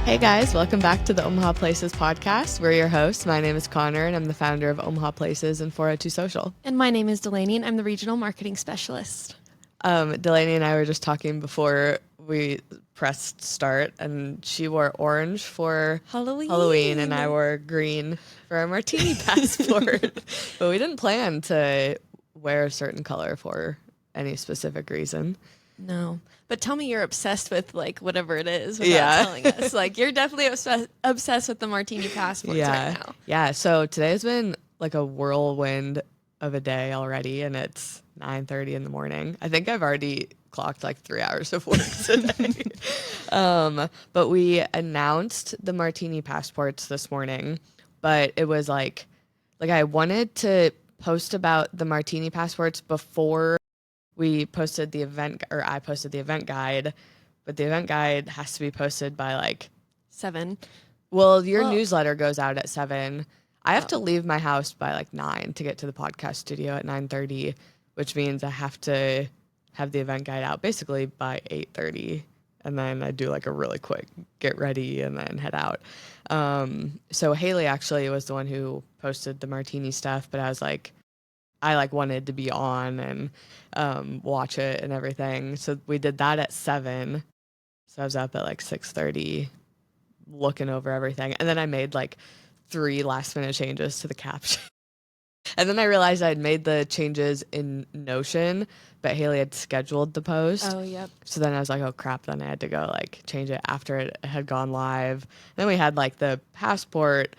Hey guys, welcome back to the Omaha Places podcast. We're your hosts. My name is Connor, and I'm the founder of Omaha Places and 402 Social. And my name is Delaney, and I'm the regional marketing specialist. Delaney and I were just talking before we pressed start, and she wore orange for Halloween and I wore green for our Martini passport. But we didn't plan to wear a certain color for any specific reason. No. But tell me you're obsessed with, like, whatever it is without telling us. Like, you're definitely obsessed with the Martini passports right now. Yeah, so today's been like a whirlwind of a day already, and it's 9:30 in the morning. I think I've already clocked like 3 hours of work today. But we announced the Martini passports this morning, but it was like I wanted to post about the Martini passports before we posted the event, or I posted the event guide, but the event guide has to be posted by like 7. Well, your newsletter goes out at 7. I have to leave my house by like 9 to get to the podcast studio at 9:30, which means I have to have the event guide out basically by 8:30. And then I do like a really quick get ready and then head out. So Haley actually was the one who posted the Martini stuff, but I wanted to be on and watch it and everything. So we did that at 7. So I was up at like 6:30 looking over everything. And then I made like 3 last minute changes to the caption. And then I realized I had made the changes in Notion, but Haley had scheduled the post. Oh, yep. So then I was like, oh crap, then I had to go like change it after it had gone live. Then we had like the passport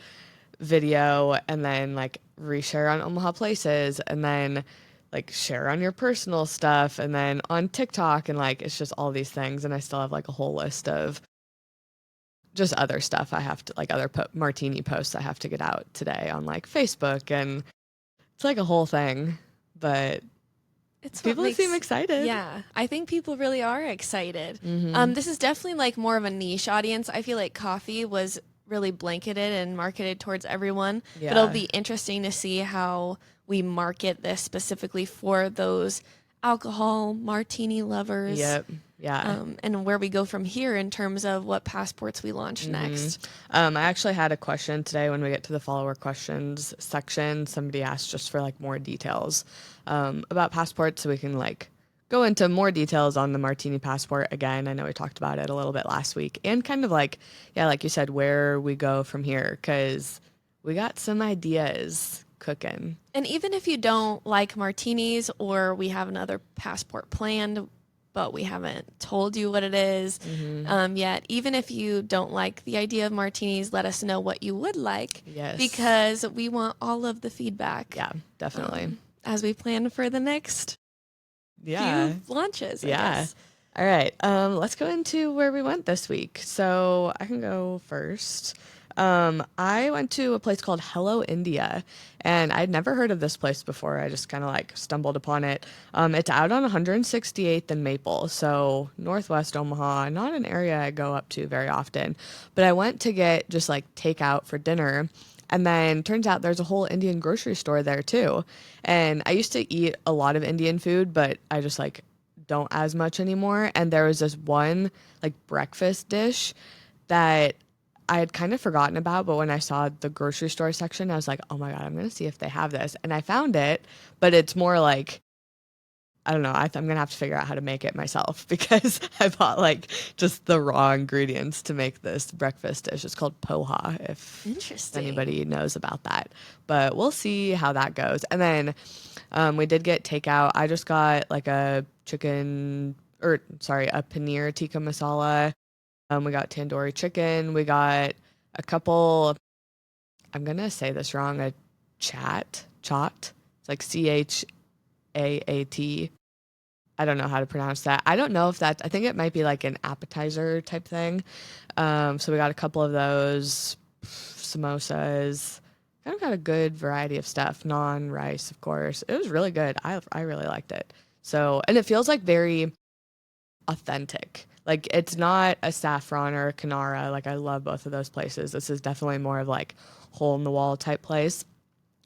video and then like reshare on Omaha Places and then like share on your personal stuff and then on TikTok, and like it's just all these things. And I still have like a whole list of just other stuff I have to, like other Martini posts I have to get out today on like Facebook, and it's like a whole thing, but people seem excited. Yeah, I think people really are excited. This is definitely like more of a niche audience. I feel like coffee was really blanketed and marketed towards everyone, but it'll be interesting to see how we market this specifically for those alcohol martini lovers. Yep. Yeah. And where we go from here in terms of what passports we launch next. I actually had a question today when we get to the follower questions section. Somebody asked just for like more details about passports, so we can like go into more details on the Martini passport again. I know we talked about it a little bit last week, and kind of like, yeah, like you said, where we go from here, because we got some ideas cooking. And even if you don't like martinis, or we have another passport planned, but we haven't told you what it is yet. Even if you don't like the idea of martinis, let us know what you would like. Yes. Because we want all of the feedback. Yeah, definitely. As we plan for the next few launches, I guess. All right. Let's go into where we went this week. So I can go first. I went to a place called Hello India, and I'd never heard of this place before. I just kind of like stumbled upon it. It's out on 168th and Maple, so northwest Omaha, not an area I go up to very often, but I went to get just like takeout for dinner. And then turns out there's a whole Indian grocery store there too. And I used to eat a lot of Indian food, but I just like don't as much anymore. And there was this one like breakfast dish that I had kind of forgotten about, but when I saw the grocery store section, I was like, oh my God, I'm going to see if they have this. And I found it, but it's more like, I don't know, I'm going to have to figure out how to make it myself, because I bought like just the raw ingredients to make this breakfast dish. It's called poha, if anybody knows about that. But we'll see how that goes. And then we did get takeout. I just got like a paneer tikka masala. We got tandoori chicken. We got a couple, I'm going to say this wrong, a chaat. It's like CHAAT. I don't know how to pronounce that. I don't know if I think it might be like an appetizer type thing. So we got a couple of those, samosas. Kind of got a good variety of stuff. Naan, rice, of course. It was really good. I really liked it. So, and it feels like very authentic. Like, it's not a Saffron or a Cahner. Like, I love both of those places. This is definitely more of like hole in the wall type place.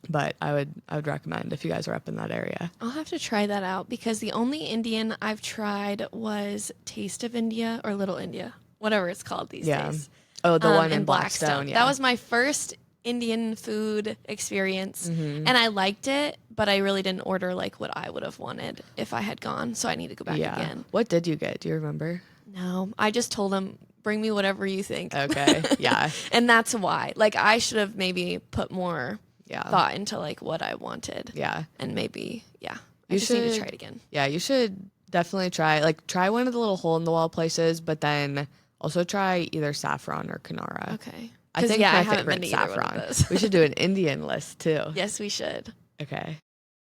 But I would recommend if you guys are up in that area. I'll have to try that out, because the only Indian I've tried was Taste of India or Little India, whatever it's called these days. Oh, the one in in Blackstone. Yeah. That was my first Indian food experience, and I liked it, but I really didn't order like what I would have wanted if I had gone, so I need to go back again. What did you get? Do you remember? No, I just told him, bring me whatever you think. Okay, yeah. And that's why. Like, I should have maybe put more thought into like what I wanted. Yeah. And maybe, I just need to try it again. Yeah, you should definitely try one of the little hole-in-the-wall places, but then also try either Saffron or Cahner. Okay. I think I my haven't favorite been to either Saffron. one of those. We should do an Indian list too. Yes, we should. Okay.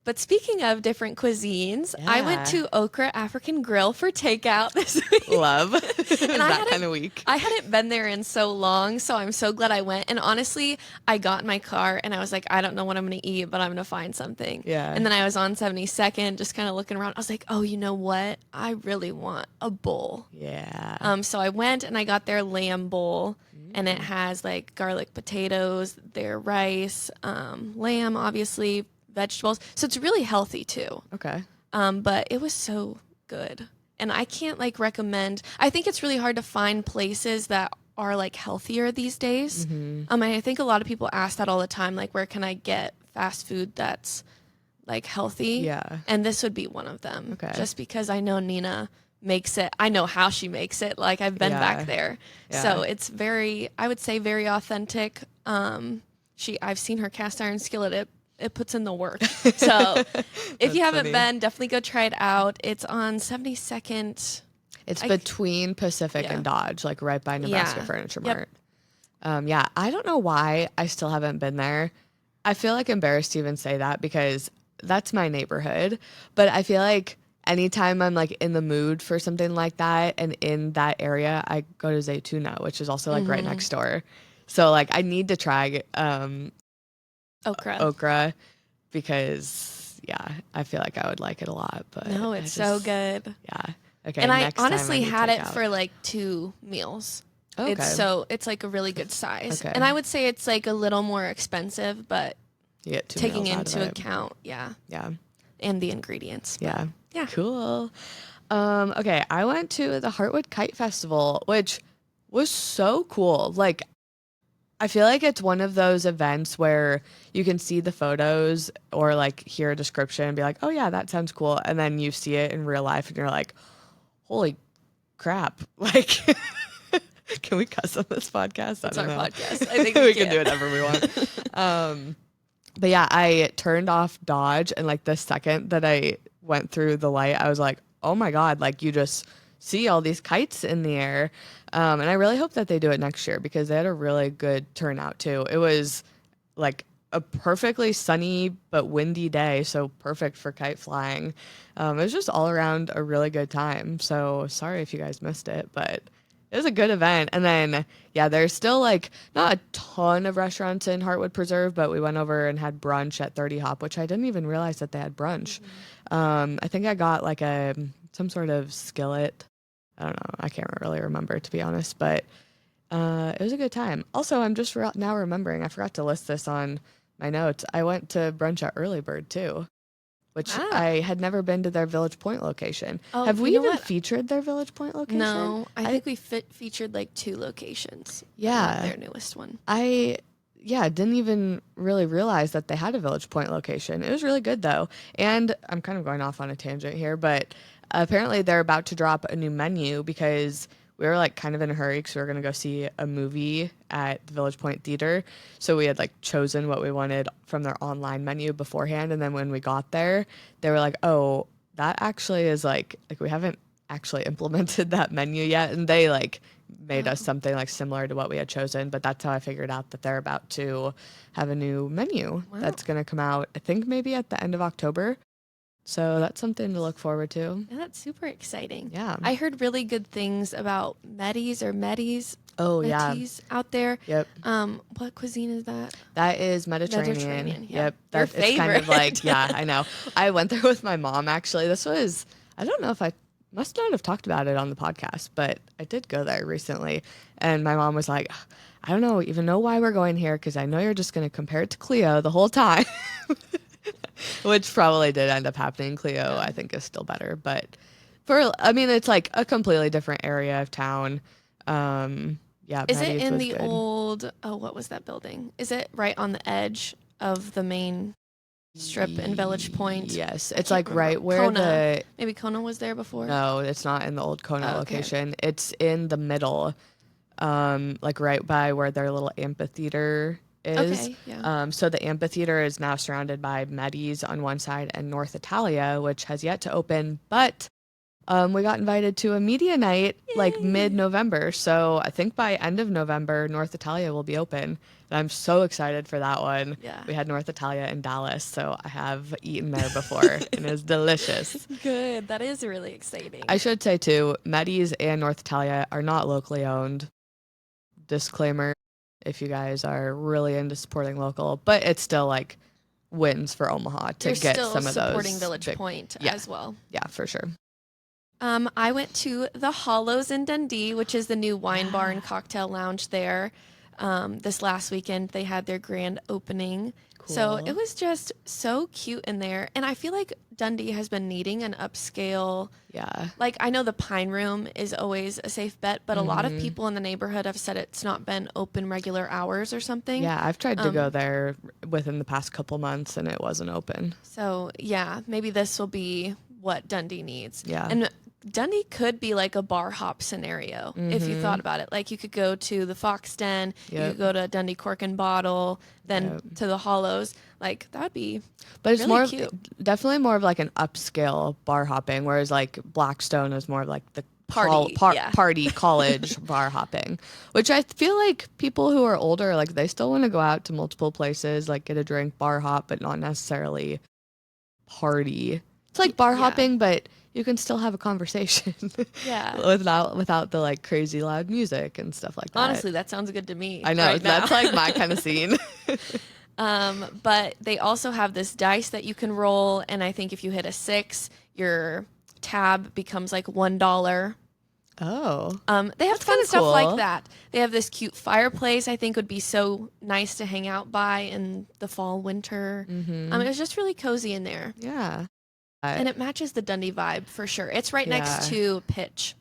But speaking of different cuisines, I went to Okra African Grill for takeout this week. Love. And that kind of week. I hadn't been there in so long, so I'm so glad I went. And honestly, I got in my car and I was like, I don't know what I'm going to eat, but I'm going to find something. Yeah. And then I was on 72nd, just kind of looking around. I was like, oh, you know what? I really want a bowl. Yeah. So I went and I got their lamb bowl. And it has like garlic potatoes, their rice, lamb, obviously, vegetables. So it's really healthy too. Okay. But it was so good. And I can't like recommend, I think it's really hard to find places that are like healthier these days. I think a lot of people ask that all the time, like, where can I get fast food that's like healthy? Yeah. And this would be one of them. Okay. Just because I know Nina makes it. I know how she makes it. Like, I've been back there. Yeah. So it's very, I would say, very authentic. I've seen her cast iron skillet. It puts in the work. So if you haven't been, definitely go try it out. It's on 72nd. It's between Pacific and Dodge, like right by Nebraska Furniture Mart. I don't know why I still haven't been there. I feel like embarrassed to even say that because that's my neighborhood. But I feel like anytime I'm like in the mood for something like that and in that area, I go to Zaytuna, which is also like right next door. So like I need to try okra because I feel like I would like it a lot. But no, it's so good. Yeah. Okay. And I honestly had it for like 2 meals. Okay. It's like a really good size. Okay. And I would say it's like a little more expensive, but you get 2 taking meals out into of it. account, Yeah. and the ingredients. Yeah. Yeah. Cool. Okay, I went to the Heartwood Kite Festival, which was so cool. Like, I feel like it's one of those events where you can see the photos or like hear a description and be like, oh yeah, that sounds cool. And then you see it in real life and you're like, holy crap. Like, can we cuss on this podcast? It's our podcast. I think we can do whatever we want. But yeah, I turned off Dodge, and like the second that I went through the light, I was like, oh my God, like you just see all these kites in the air. And I really hope that they do it next year because they had a really good turnout too. It was like a perfectly sunny but windy day, so perfect for kite flying. It was just all around a really good time. So sorry if you guys missed it, but it was a good event. And then, there's still like not a ton of restaurants in Heartwood Preserve, but we went over and had brunch at 30 Hop, which I didn't even realize that they had brunch. I think I got like some sort of skillet. I don't know. I can't really remember, to be honest, but it was a good time. Also, I'm just now remembering, I forgot to list this on my notes. I went to brunch at Early Bird too, which I had never been to their Village Point location. Oh, have we even featured their Village Point location? No, I think we featured like 2 locations. Yeah. Their newest one. I didn't even really realize that they had a Village Point location. It was really good though. And I'm kind of going off on a tangent here, but apparently they're about to drop a new menu because we were like kind of in a hurry because we were going to go see a movie at the Village Point Theater. So we had like chosen what we wanted from their online menu beforehand. And then when we got there, they were like, oh, that actually is like we haven't actually implemented that menu yet. And they like made us something like similar to what we had chosen. But that's how I figured out that they're about to have a new menu that's going to come out, I think maybe at the end of October. So that's something to look forward to. Yeah, that's super exciting. Yeah. I heard really good things about Metis Oh, yeah. out there. Yep. What cuisine is that? That is Mediterranean. Yeah. Yep. Your It's kind of favorite. like, I know. I went there with my mom, actually. I don't know if I must not have talked about it on the podcast, but I did go there recently. And my mom was like, I don't even know why we're going here because I know you're just going to compare it to Cleo the whole time. Which probably did end up happening. Cleo, I think, is still better. But it's like a completely different area of town. Yeah, Is it Maddie's in was the good. old, oh, what was that building? Is it right on the edge of the main strip in Village Point? Yes, I it's can't like remember. right where Kona. Maybe Kona was there before? no, it's not in the old Kona Oh, okay. location. It's in the middle, like right by where their little amphitheater is. Okay, yeah. So the amphitheater is now surrounded by Medis on one side and North Italia, which has yet to open, but we got invited to a media night like Yay. mid-November. So I think by end of November, North Italia will be open. And I'm so excited for that one. Yeah. We had North Italia in Dallas, so I have eaten there before and it's delicious. Good. That is really exciting. I should say too, Medis and North Italia are not locally owned. Disclaimer, if you guys are really into supporting local, but it's still like wins for Omaha to You're get still some of those. supporting Village Point yeah. as well. Yeah, for sure. I went to the Hollows in Dundee, which is the new wine bar and cocktail lounge there. This last weekend, they had their grand opening. Cool. So it was just so cute in there. And I feel like Dundee has been needing an upscale. Yeah. Like, I know the Pine Room is always a safe bet, but a lot of people in the neighborhood have said it's not been open regular hours or something. Yeah, I've tried to go there within the past couple months and it wasn't open. So, yeah, maybe this will be what Dundee needs. Yeah. And Dundee could be like a bar hop scenario if you thought about it. Like, you could go to the Fox Den, you could go to Dundee Cork and Bottle, then to the Hollows. Like, that would be but it's really more cute. Definitely more of like an upscale bar hopping, whereas like Blackstone is more of like the Party, party college bar hopping, which I feel like people who are older, like they still want to go out to multiple places, like get a drink, bar hop, but not necessarily party. It's like bar hopping, but you can still have a conversation. without the like crazy loud music and stuff like that. Honestly, that sounds good to me. I know, right that's now. like my kind of scene. But they also have this dice that you can roll, and I think if you hit a 6, your tab becomes like $1. Oh. They have That's fun kinda stuff cool. like that. They have this cute fireplace I think would be so nice to hang out by in the fall, winter. It was just really cozy in there. Yeah. And it matches the Dundee vibe for sure. It's right next to Pitch.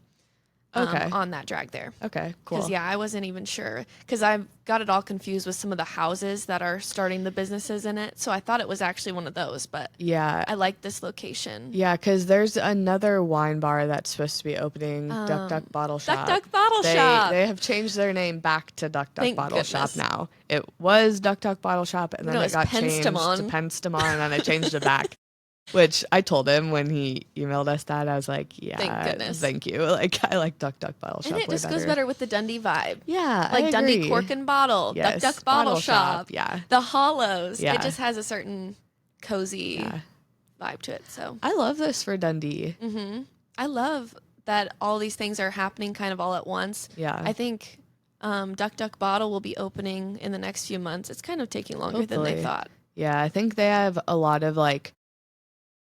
On that drag there. Okay, cool. Because, I wasn't even sure. Because I got it all confused with some of the houses that are starting the businesses in it. So I thought it was actually one of those. But yeah, I like this location. Yeah, because there's another wine bar that's supposed to be opening, Duck Duck Bottle Shop. Duck Duck Bottle Shop. They have changed their name back to Duck Duck Thank Bottle Shop goodness. now. It was Duck Duck Bottle Shop, and then it got changed to Penstemon, and then I changed it back. Which I told him when he emailed us that. I was like, yeah, Thank goodness. Thank you. Like, I like Duck Duck Bottle Shop. And it just goes better with the Dundee vibe. Yeah, like I Dundee agree. Cork and Bottle, Yes, Duck Duck Bottle Shop, yeah. the Hollows. Yeah. It just has a certain cozy vibe to it. So I love this for Dundee. I love that all these things are happening kind of all at once. Yeah. I think Duck Duck Bottle will be opening in the next few months. It's kind of taking longer than they thought. Yeah, I think they have a lot of like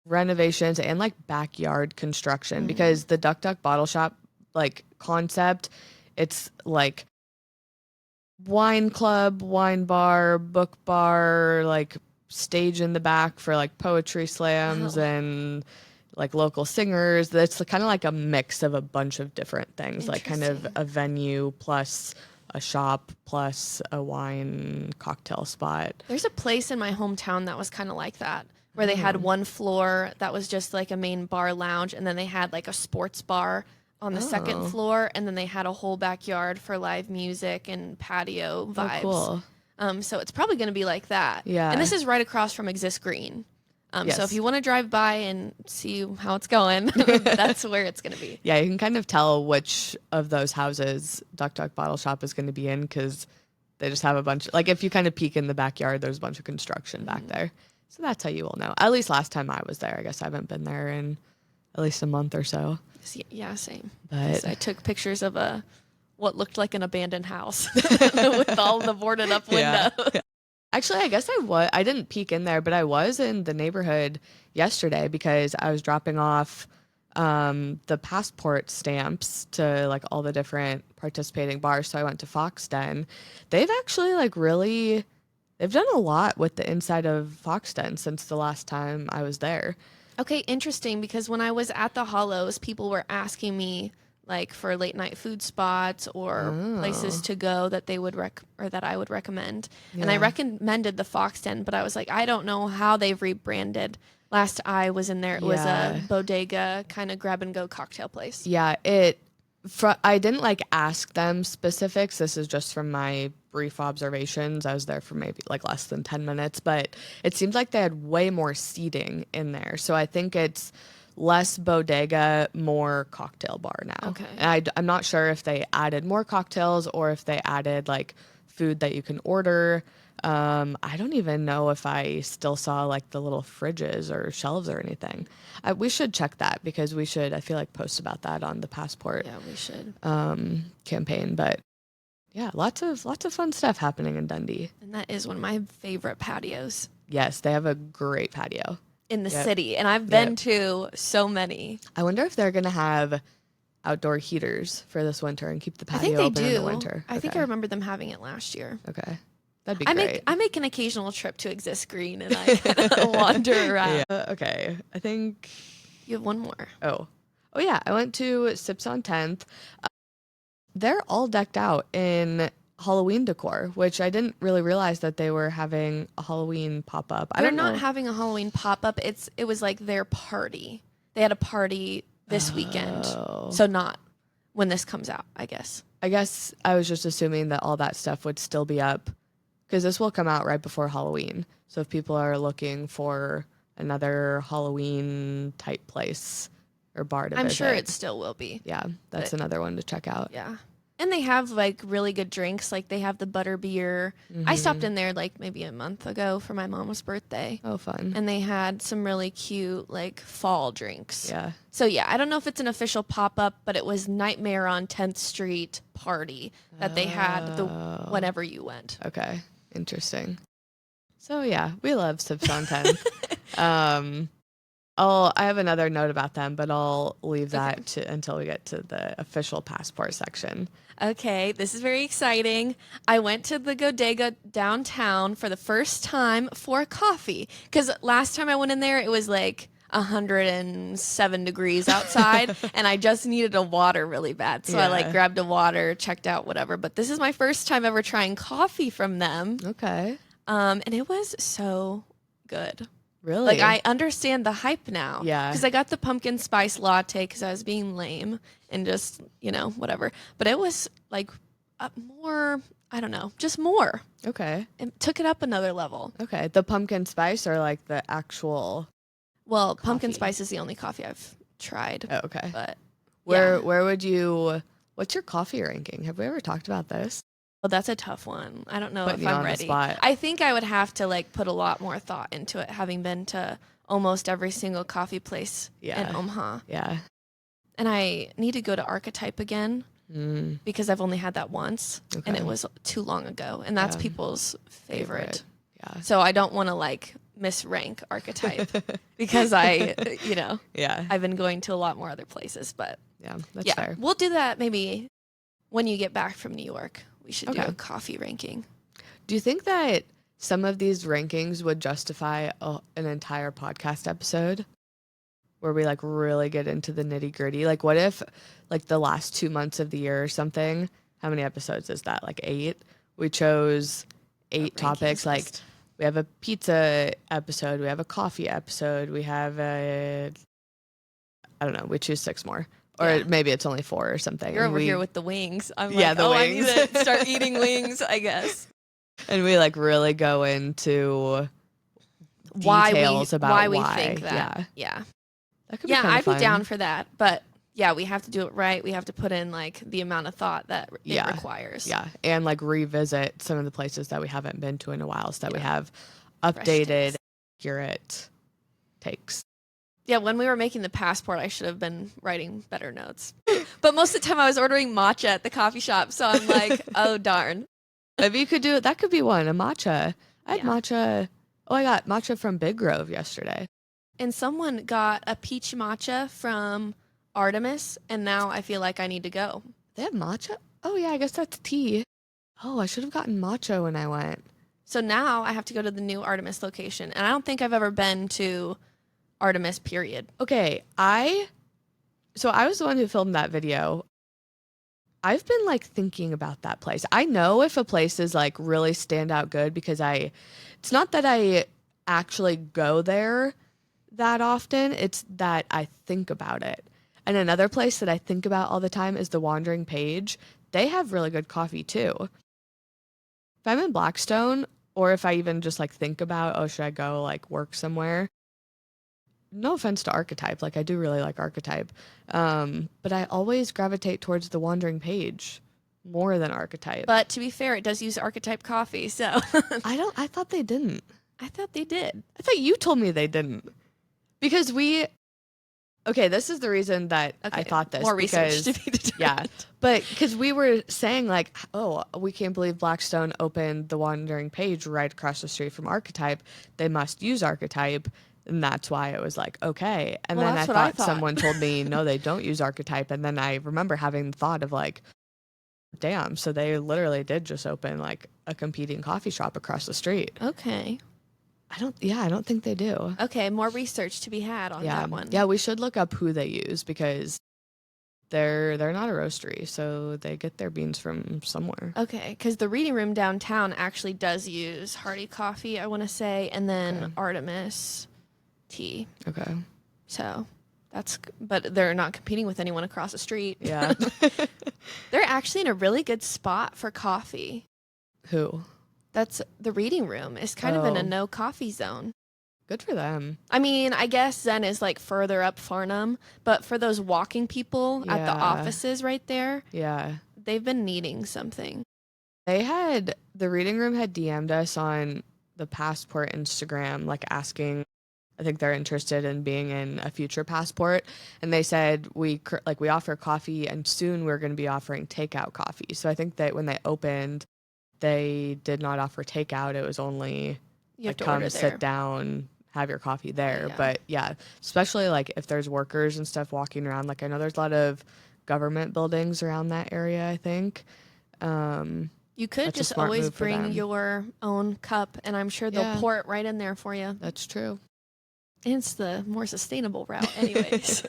renovations and like backyard construction because the Duck Duck Bottle Shop like concept, it's like wine club, wine bar, book bar, like stage in the back for like poetry slams and like local singers. It's kind of like a mix of a bunch of different things, like kind of a venue plus a shop plus a wine cocktail spot. There's a place in my hometown that was kind of like that, where they had one floor that was just like a main bar lounge, and then they had like a sports bar on the second floor, and then they had a whole backyard for live music and patio vibes. Oh, cool. So it's probably going to be like that. Yeah. And this is right across from Exist Green. Yes. So if you want to drive by and see how it's going, that's where it's going to be. Yeah, you can kind of tell which of those houses Duck Duck Bottle Shop is going to be in because they just have a bunch. Like if you kind of peek in the backyard, there's a bunch of construction back there. So that's how you will know. At least last time I was there. I guess I haven't been there in at least a month or so. Yeah, same. But I took pictures of what looked like an abandoned house with all the boarded up windows. Yeah. Actually, I guess I didn't peek in there, but I was in the neighborhood yesterday because I was dropping off the passport stamps to like all the different participating bars. So I went to Fox Den. They've actually they've done a lot with the inside of Fox Den since the last time I was there. Okay, interesting, because when I was at the Hollows, people were asking me like for late night food spots or places to go that they would or that I would recommend. Yeah. And I recommended the Fox Den, but I was like, I don't know how they've rebranded. Last I was in there, it was a bodega kind of grab and go cocktail place. Yeah, I didn't like ask them specifics. This is just from my brief observations. I was there for maybe like less than 10 minutes, but it seemed like they had way more seating in there. So I think it's less bodega, more cocktail bar now. Okay. And I'm not sure if they added more cocktails or if they added like food that you can order. I don't even know if I still saw like the little fridges or shelves or anything. We should check that because we should, I feel like, post about that on the Passport. Yeah, we should. Campaign. But yeah, lots of fun stuff happening in Dundee. And that is one of my favorite patios. Yes, they have a great patio in the city, and I've been to so many. I wonder if they're gonna have outdoor heaters for this winter and keep the patio open in the winter. I think I remember them having it last year. Okay. That'd be great. I make an occasional trip to Exist Green and I kind of wander around. Yeah. Okay. I think you have one more. Oh yeah. I went to Sips on 10th. They're all decked out in Halloween decor, which I didn't really realize that they were having a Halloween pop-up. They're not having a Halloween pop-up. It was like their party. They had a party this weekend. So not when this comes out, I guess. I guess I was just assuming that all that stuff would still be up because this will come out right before Halloween. So if people are looking for another Halloween type place or bar to visit, I'm sure it still will be. Yeah, that's another one to check out. Yeah. And they have like really good drinks. Like they have the butter beer. Mm-hmm. I stopped in there like maybe a month ago for my mom's birthday. Oh, fun. And they had some really cute like fall drinks. Yeah. So yeah, I don't know if it's an official pop-up, but it was Nightmare on 10th Street party that they had whenever you went. Okay. Interesting. So yeah, we love Sips on 10th. I have another note about them, but I'll leave that until we get to the official Passport section. Okay, this is very exciting. I went to the bodega downtown for the first time for coffee because last time I went in there, it was like 107 degrees outside and I just needed a water really bad. So I like grabbed a water, checked out, whatever. But this is my first time ever trying coffee from them. Okay. And it was so good. Really? Like, I understand the hype now. Yeah. Because I got the pumpkin spice latte because I was being lame and just, whatever. But it was, like, more, I don't know, just more. Okay. It took it up another level. Okay. The pumpkin spice or, like, the actual Well, coffee? Pumpkin spice is the only coffee I've tried. Oh, okay. But, Where would you, what's your coffee ranking? Have we ever talked about this? Well, that's a tough one. I don't know Putting if I'm ready. I think I would have to like put a lot more thought into it, having been to almost every single coffee place in Omaha. Yeah. And I need to go to Archetype again because I've only had that once and it was too long ago. And that's people's favorite. Yeah. So I don't want to like misrank Archetype because I've been going to a lot more other places. But yeah, that's fair. We'll do that maybe when you get back from New York. We should do a coffee ranking. Do you think that some of these rankings would justify an entire podcast episode where we like really get into the nitty gritty? Like what if like the last 2 months of the year or something, how many episodes is that? Like 8? We chose 8 topics. Like we have a pizza episode. We have a coffee episode. We have I don't know. We choose 6 more. Or maybe it's only 4 or something. You're over here with the wings. I'm like, the wings. I need to start eating wings, I guess. And we like really go into details about why we think that. Yeah. That could be I'd fun. be down for that. But yeah, we have to do it right. We have to put in like the amount of thought that it requires. Yeah. And like revisit some of the places that we haven't been to in a while so that we have updated, accurate takes. Yeah, when we were making the Passport, I should have been writing better notes. But most of the time I was ordering matcha at the coffee shop, so I'm like, oh, darn. Maybe you could do it. That could be one, a matcha. I had matcha. Oh, I got matcha from Big Grove yesterday. And someone got a peach matcha from Artemis, and now I feel like I need to go. They have matcha? Oh, yeah, I guess that's tea. Oh, I should have gotten matcha when I went. So now I have to go to the new Artemis location, and I don't think I've ever been to Artemis, period. Okay, so I was the one who filmed that video I've been like thinking about that place. I know if a place is like really stand out good because it's not that I actually go there that often, it's that I think about it. And another place that I think about all the time is the Wandering Page. They have really good coffee too. If I'm in Blackstone, or if I even just like think about, oh, should I go like work somewhere? No offense to Archetype, like I do really like Archetype, but I always gravitate towards the Wandering Page more than Archetype. But to be fair, it does use Archetype coffee, so I thought they didn't. I thought they did. I thought you told me they didn't. Because okay, this is the reason that I thought this. More research to be determined. Yeah, but because we were saying like, oh, we can't believe Blackstone opened the Wandering Page right across the street from Archetype. They must use Archetype. And that's why it was like, okay. And then I thought someone told me, no, they don't use Archetype. And then I remember having the thought of like, damn, so they literally did just open like a competing coffee shop across the street. Okay. I don't think they do. Okay, more research to be had on that one. Yeah, we should look up who they use because they're not a roastery, so they get their beans from somewhere. Okay, because the reading room downtown actually does use Hardy Coffee, I want to say, and then Artemis Tea. Okay. So but they're not competing with anyone across the street. Yeah. They're actually in a really good spot for coffee. Who? That's the reading room. It's kind of in a no coffee zone. Good for them. I mean, I guess Zen is like further up Farnham, but for those walking people at the offices right there, they've been needing something. The reading room had DM'd us on the Passport Instagram, like asking, I think they're interested in being in a future Passport. And they said we offer coffee and soon we're going to be offering takeout coffee. So I think that when they opened, they did not offer takeout. It was only you have to come sit down, have your coffee there. Yeah. But yeah, especially like if there's workers and stuff walking around, like I know there's a lot of government buildings around that area, I think. You could just always bring your own cup and I'm sure they'll pour it right in there for you. That's true. It's the more sustainable route anyways.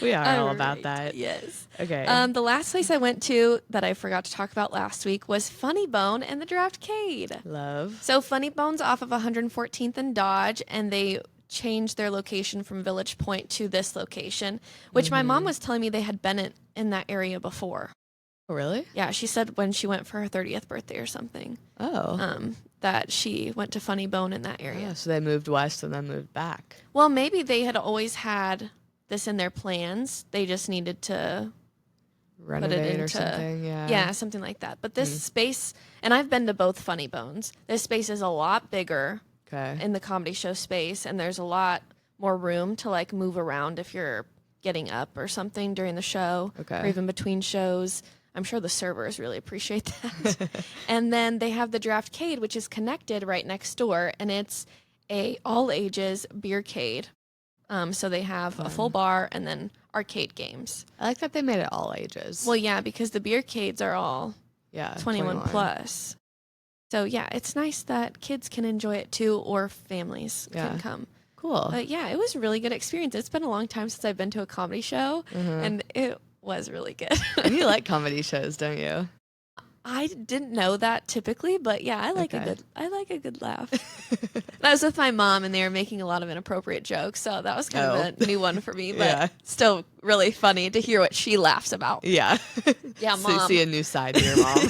We are all about that. Yes. Okay. The last place I went to that I forgot to talk about last week was Funny Bone and the Draftcade. Love. So Funny Bone's off of 114th and Dodge, and they changed their location from Village Point to this location, which my mom was telling me they had been in that area before. Oh, really? Yeah, she said when she went for her 30th birthday or something. Oh. That she went to Funny Bone in that area. Yeah, so they moved west and then moved back. Well, maybe they had always had this in their plans. They just needed to renovate put it into, or something. Yeah, something like that. But this space, and I've been to both Funny Bones. This space is a lot bigger in the comedy show space, and there's a lot more room to like move around if you're getting up or something during the show or even between shows. I'm sure the servers really appreciate that. And then they have the Draftcade, which is connected right next door, and it's a all ages beercade. So they have a full bar and then arcade games. I like that they made it all ages. Well, yeah, because the beercades are all 21 plus. So yeah, it's nice that kids can enjoy it too, or families can come. Cool. But yeah, it was a really good experience. It's been a long time since I've been to a comedy show, and it was really good. And you like comedy shows, don't you? I didn't know that typically, but yeah, I like a good laugh. I was with my mom, and they were making a lot of inappropriate jokes, so that was kind of a new one for me, but still really funny to hear what she laughs about. Yeah. Yeah, so Mom. You see a new side to your mom.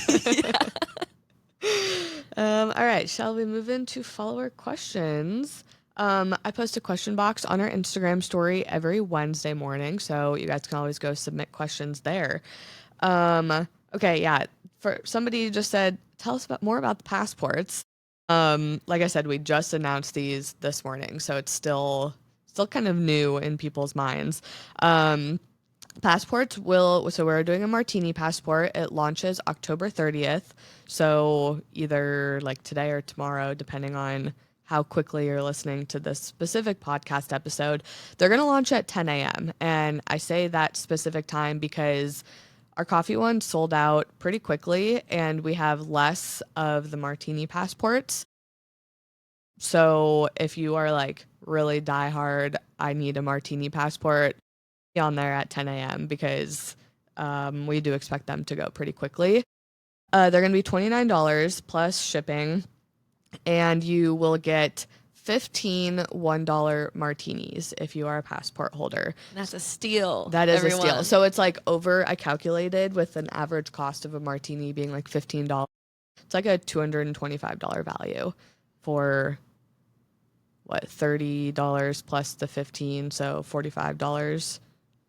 All right, shall we move into follower questions? I post a question box on our Instagram story every Wednesday morning, so you guys can always go submit questions there. Okay, yeah. For somebody just said, tell us more about the passports. Like I said, we just announced these this morning, so it's still kind of new in people's minds. Passports so we're doing a Martini passport. It launches October 30th. So either like today or tomorrow, depending on how quickly you're listening to this specific podcast episode, they're going to launch at 10 a.m. And I say that specific time because our coffee one sold out pretty quickly, and we have less of the Martini passports. So if you are like really diehard, I need a Martini passport, be on there at 10 a.m. because We do expect them to go pretty quickly. They're going to be $29 plus shipping, and you will get 15 $1 martinis if you are a passport holder. That's a steal. That is everyone. A steal. So it's like I calculated with an average cost of a martini being like $15. It's like a $225 value for what, $30 plus the 15, so $45,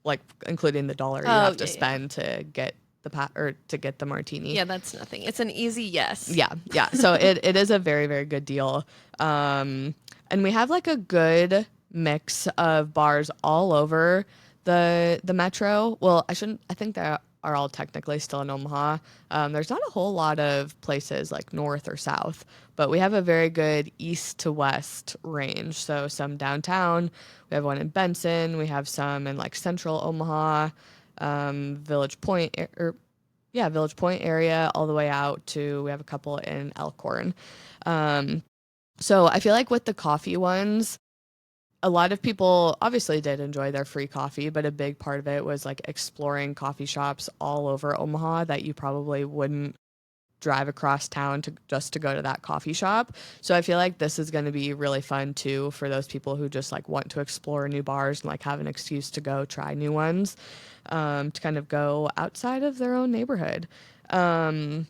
like including the dollar you have to spend to get to get the martini. Yeah, that's nothing. It's an easy yes. Yeah. So it is a very, very good deal. And we have like a good mix of bars all over the metro. Well, I think they are all technically still in Omaha. There's not a whole lot of places like north or south, but we have a very good east to west range. So some downtown, we have one in Benson, we have some in like central Omaha, Village Point area, all the way out to, we have a couple in Elkhorn. So I feel like with the coffee ones, a lot of people obviously did enjoy their free coffee, but a big part of it was like exploring coffee shops all over Omaha that you probably wouldn't drive across town to go to that coffee shop. So I feel like this is going to be really fun too for those people who just like want to explore new bars and like have an excuse to go try new ones, to kind of go outside of their own neighborhood. The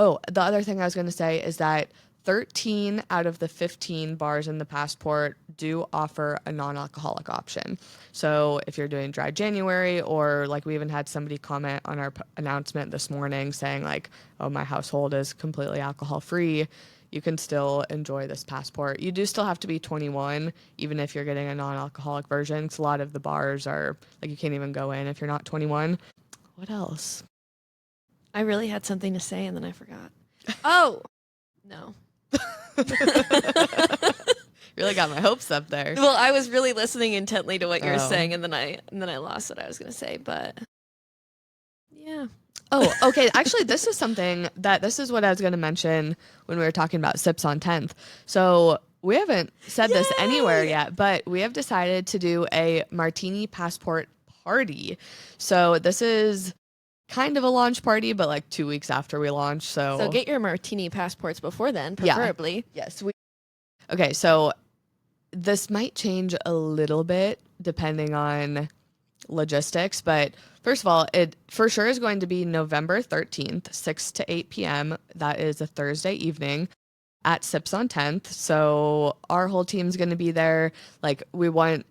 other thing I was going to say is that 13 out of the 15 bars in the Passport do offer a non-alcoholic option. So if you're doing dry January, or like we even had somebody comment on our announcement this morning saying like, oh, my household is completely alcohol free, you can still enjoy this Passport. You do still have to be 21, even if you're getting a non-alcoholic version, because a lot of the bars are like, you can't even go in if you're not 21. What else? I really had something to say and then I forgot. Oh, no. Really got my hopes up there. Well, I was really listening intently to what you were saying, and then I lost what I was going to say, but yeah. Oh, okay. Actually, this is what I was going to mention when we were talking about Sips on 10th. So we haven't said this anywhere yet, but we have decided to do a Martini Passport party. So this is kind of a launch party, but like 2 weeks after we launch. So get your Martini passports before then, preferably. Yeah. Yes. Okay, so this might change a little bit depending on logistics, but first of all, it for sure is going to be November 13th, 6 to 8 p.m. That is a Thursday evening at Sips on 10th. So our whole team's going to be there. Like,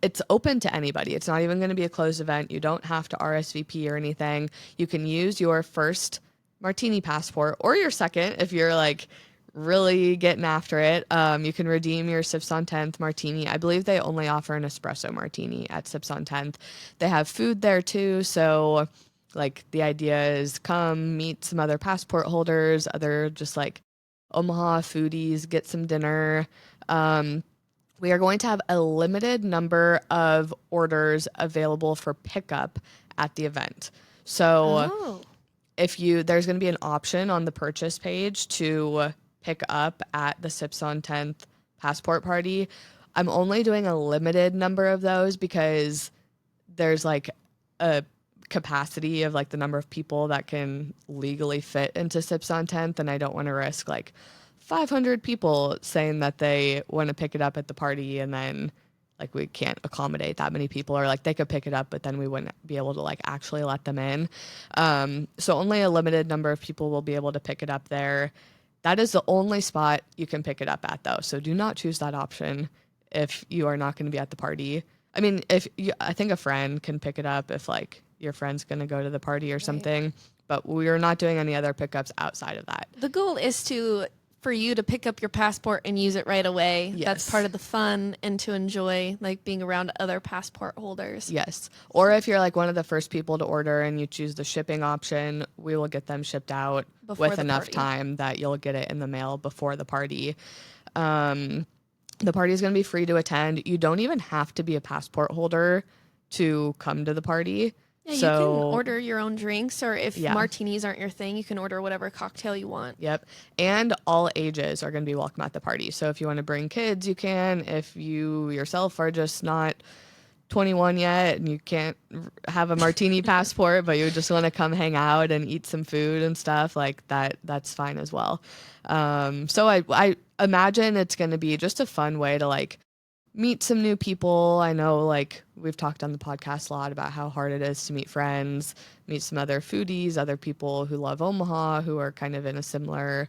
it's open to anybody. It's not even going to be a closed event. You don't have to RSVP or anything. You can use your first Martini passport or your second if you're like really getting after it. You can redeem your Sips on 10th Martini. I believe they only offer an espresso martini at Sips on 10th. They have food there too. So like the idea is come meet some other passport holders, other just like Omaha foodies, get some dinner. We are going to have a limited number of orders available for pickup at the event. So there's going to be an option on the purchase page to pick up at the Sips on 10th passport party. I'm only doing a limited number of those because there's like a capacity of like the number of people that can legally fit into Sips on 10th, and I don't want to risk like 500 people saying that they want to pick it up at the party and then like we can't accommodate that many people, or like they could pick it up but then we wouldn't be able to like actually let them in. So only a limited number of people will be able to pick it up there. That is the only spot you can pick it up at though, so do not choose that option if you are not going to be at the party. I mean, I think a friend can pick it up if like your friend's going to go to the party or something, but we are not doing any other pickups outside of that. The goal is for you to pick up your passport and use it right away. Yes. That's part of the fun, and to enjoy like being around other passport holders. Yes. Or if you're like one of the first people to order and you choose the shipping option, we will get them shipped out with enough time that you'll get it in the mail before the party. The party is going to be free to attend. You don't even have to be a passport holder to come to the party. Yeah, you can order your own drinks, or if martinis aren't your thing, you can order whatever cocktail you want. Yep. And all ages are going to be welcome at the party. So if you want to bring kids, you can. If you yourself are just not 21 yet and you can't have a martini passport, but you just want to come hang out and eat some food and stuff like that, that's fine as well. So I imagine it's going to be just a fun way to like meet some new people. I know like we've talked on the podcast a lot about how hard it is to meet friends, meet some other foodies, other people who love Omaha, who are kind of in a similar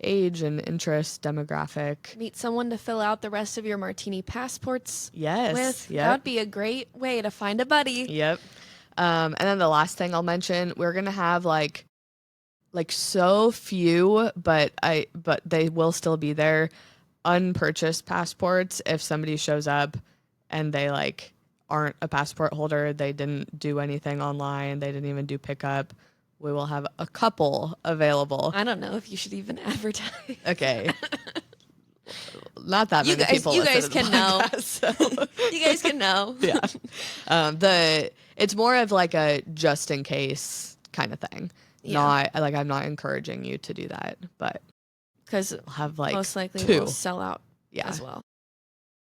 age and interest demographic. Meet someone to fill out the rest of your martini passports Yes. with. Yep. That would be a great way to find a buddy. Yep. And then the last thing I'll mention, we're going to have like so few, but they will still be there, unpurchased passports. If somebody shows up and they like aren't a passport holder, they didn't do anything online, they didn't even do pickup, we will have a couple available. I don't know if you should even advertise. Okay. Not that many people. You guys can know. So. You guys can know. Yeah. It's more of like a just in case kind of thing. Yeah. Not like I'm not encouraging you to do that, but because we'll have like most likely 2. will sell out as well.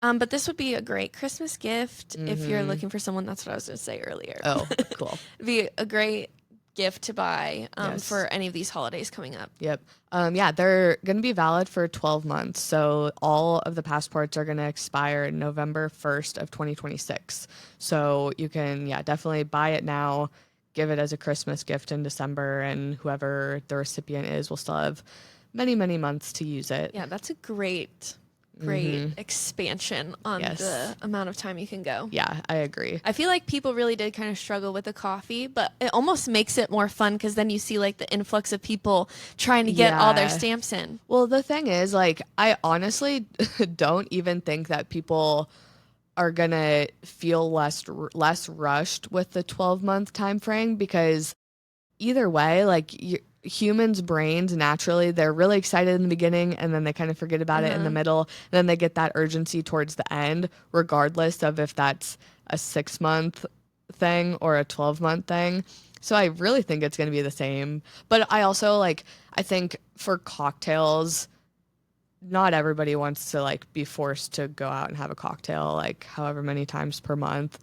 But this would be a great Christmas gift if you're looking for someone. That's what I was going to say earlier. Oh, cool. It'd be a great gift to buy for any of these holidays coming up. Yep. Yeah, they're going to be valid for 12 months. So all of the passports are going to expire November 1st of 2026. So you can, definitely buy it now, give it as a Christmas gift in December, and whoever the recipient is will still have many, many months to use it. Yeah, that's a great expansion on the amount of time you can go. Yeah, I agree. I feel like people really did kind of struggle with the coffee, but it almost makes it more fun because then you see like the influx of people trying to get all their stamps in. Well, the thing is, like, I honestly don't even think that people are gonna feel less rushed with the 12-month time frame, because either way, like humans' brains naturally, they're really excited in the beginning and then they kind of forget about it in the middle, and then they get that urgency towards the end, regardless of if that's a 6-month thing or a 12-month thing. So I really think it's going to be the same. But I also I think for cocktails, not everybody wants to like be forced to go out and have a cocktail like however many times per month.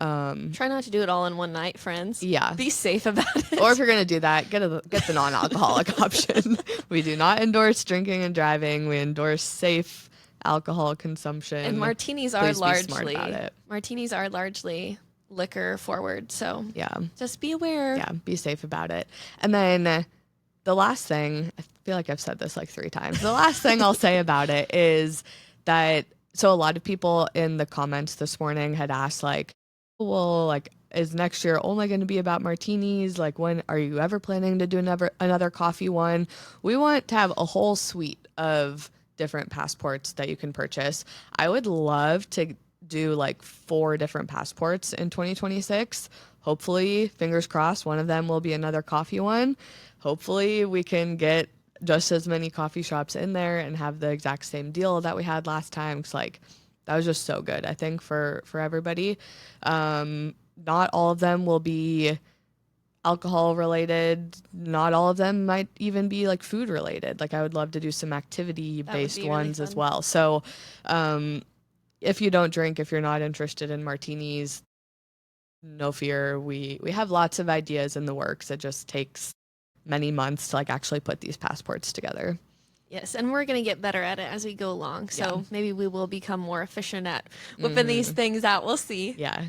Try not to do it all in one night, friends. Yeah. Be safe about it. Or if you're going to do that, get the non-alcoholic option. We do not endorse drinking and driving. We endorse safe alcohol consumption. And martinis are largely liquor forward. So just be aware. Yeah, be safe about it. And then the last thing, I feel like I've said this like 3 times. The last thing I'll say about it is that, so a lot of people in the comments this morning had asked like, well, like, is next year only going to be about martinis? Like, when are you ever planning to do another coffee one? We want to have a whole suite of different passports that you can purchase. I would love to do like 4 different passports in 2026. Hopefully, fingers crossed, one of them will be another coffee one. Hopefully we can get just as many coffee shops in there and have the exact same deal that we had last time. It's like, that was just so good, I think, for everybody. Not all of them will be alcohol related. Not all of them might even be like food related. Like, I would love to do some activity based ones as well. So if you don't drink, if you're not interested in martinis, no fear. We have lots of ideas in the works. It just takes many months to like actually put these passports together. Yes, and we're going to get better at it as we go along. So maybe we will become more efficient at whipping these things out. We'll see. Yeah.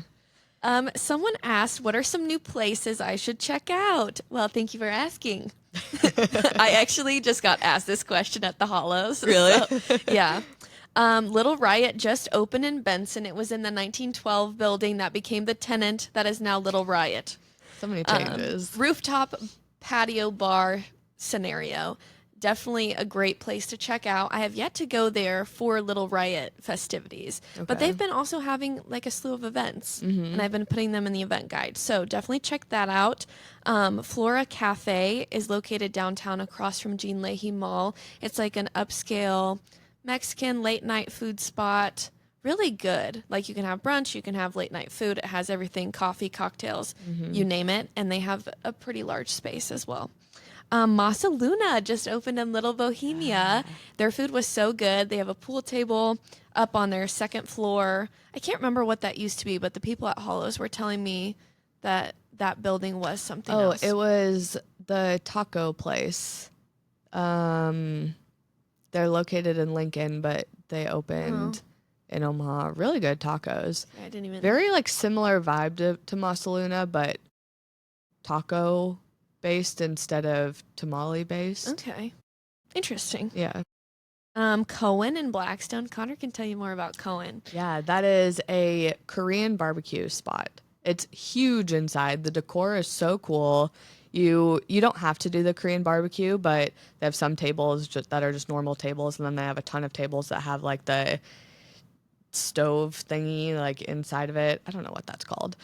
Someone asked, what are some new places I should check out? Well, thank you for asking. I actually just got asked this question at the Hollows. Really? So, yeah. Little Riot just opened in Benson. It was in the 1912 building that became the Tenant that is now Little Riot. So many changes. Rooftop patio bar scenario. Definitely a great place to check out. I have yet to go there for Little Riot festivities, but they've been also having like a slew of events, and I've been putting them in the event guide. So definitely check that out. Flora Cafe is located downtown across from Jean Leahy Mall. It's like an upscale Mexican late night food spot. Really good. Like, you can have brunch, you can have late night food. It has everything, coffee, cocktails, you name it. And they have a pretty large space as well. Masa Luna just opened in Little Bohemia. Their food was so good. They have a pool table up on their second floor. I can't remember what that used to be, but the people at Hollows were telling me that that building was something else. Oh, it was the taco place. They're located in Lincoln, but they opened in Omaha. Really good tacos. I didn't even. Very like similar vibe to Masaluna, but taco based instead of tamale based. Okay. Interesting. Yeah. Cohen and Blackstone. Connor can tell you more about Cohen. Yeah, that is a Korean barbecue spot. It's huge inside. The decor is so cool. You don't have to do the Korean barbecue, but they have some tables that are just normal tables, and then they have a ton of tables that have like the stove thingy like inside of it. I don't know what that's called.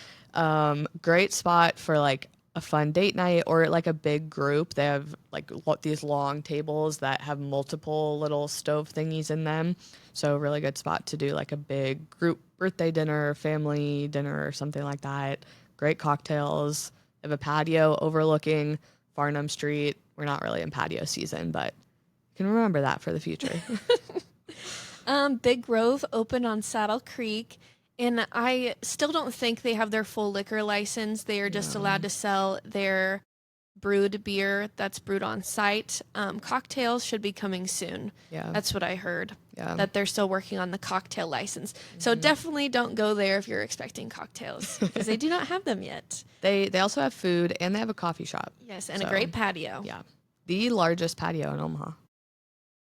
Great spot for like a fun date night or like a big group. They have like these long tables that have multiple little stove thingies in them. So really good spot to do like a big group birthday dinner, family dinner, or something like that. Great cocktails. They have a patio overlooking Farnham Street. We're not really in patio season, but you can remember that for the future. Big Grove opened on Saddle Creek, and I still don't think they have their full liquor license. They are just allowed to sell their brewed beer that's brewed on site. Cocktails should be coming soon. Yeah. That's what I heard. Yeah. That they're still working on the cocktail license. So definitely don't go there if you're expecting cocktails because they do not have them yet. They also have food and they have a coffee shop. Yes, and a great patio. Yeah. The largest patio in Omaha.